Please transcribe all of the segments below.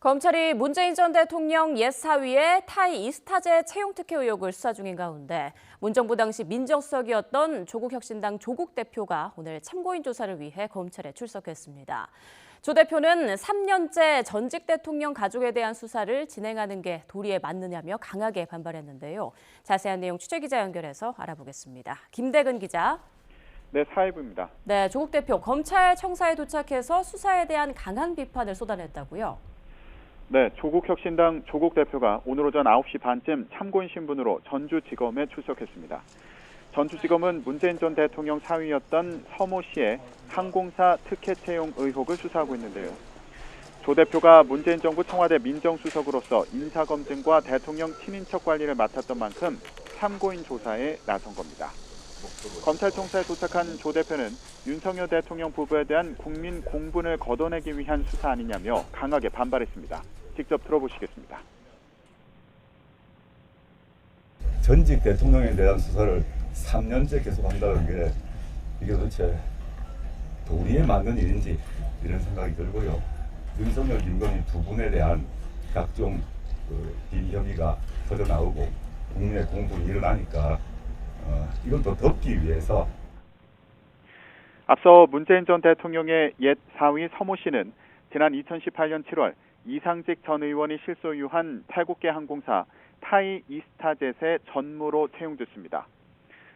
검찰이 문재인 전 대통령 옛 사위의 타이 이스타제 채용 특혜 의혹을 수사 중인 가운데 문정부 당시 민정수석이었던 조국혁신당 조국 대표가 오늘 참고인 조사를 위해 검찰에 출석했습니다. 조 대표는 3년째 전직 대통령 가족에 대한 수사를 진행하는 게 도리에 맞느냐며 강하게 반발했는데요. 자세한 내용 취재기자 연결해서 알아보겠습니다. 김대근 기자. 네, 사회부입니다. 네, 조국 대표 검찰청사에 도착해서 수사에 대한 강한 비판을 쏟아냈다고요? 네, 조국혁신당 조국 대표가 오늘 오전 9시 반쯤 참고인 신분으로 전주지검에 출석했습니다. 전주지검은 문재인 전 대통령 사위였던 서모 씨의 항공사 특혜 채용 의혹을 수사하고 있는데요. 조 대표가 문재인 정부 청와대 민정수석으로서 인사검증과 대통령 친인척 관리를 맡았던 만큼 참고인 조사에 나선 겁니다. 검찰청사에 도착한 조 대표는 윤석열 대통령 부부에 대한 국민 공분을 걷어내기 위한 수사 아니냐며 강하게 반발했습니다. 직접 들어보시겠습니다. 전직 대통령에 대한 수사를 3년째 계속한다는 게 이게 도대체 도리에 맞는 일인지 이런 생각이 들고요. 윤석열, 김건희 두 분에 대한 각종 비리 혐의가 터져나오고 국민의 공분이 일어나니까 이걸 더 덮기 위해서 앞서 문재인 전 대통령의 옛 사위 서모 씨는 지난 2018년 7월 이상직 전 의원이 실소유한 탈국계 항공사 타이 이스타젯의 전무로 채용됐습니다.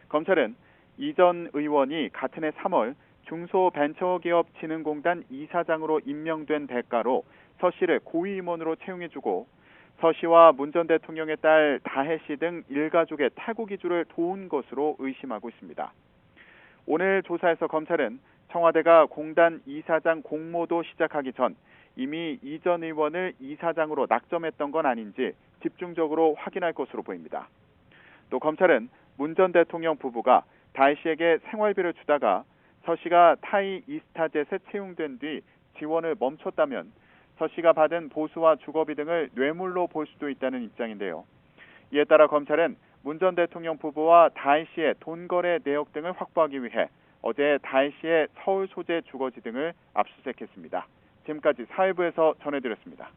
검찰은 이 전 의원이 같은 해 3월 중소벤처기업진흥공단 이사장으로 임명된 대가로 서 씨를 고위임원으로 채용해주고 서 씨와 문 전 대통령의 딸 다혜 씨 등 일가족의 탈국 이주를 도운 것으로 의심하고 있습니다. 오늘 조사에서 검찰은 청와대가 공단 이사장 공모도 시작하기 전 이미 이 전 의원을 이사장으로 낙점했던 건 아닌지 집중적으로 확인할 것으로 보입니다. 또 검찰은 문 전 대통령 부부가 다혜 씨에게 생활비를 주다가 서 씨가 타이 이스타젯에 채용된 뒤 지원을 멈췄다면 서 씨가 받은 보수와 주거비 등을 뇌물로 볼 수도 있다는 입장인데요. 이에 따라 검찰은 문 전 대통령 부부와 다혜 씨의 돈 거래 내역 등을 확보하기 위해 어제 다혜 씨의 서울 소재 주거지 등을 압수수색했습니다. 지금까지 사회부에서 전해드렸습니다.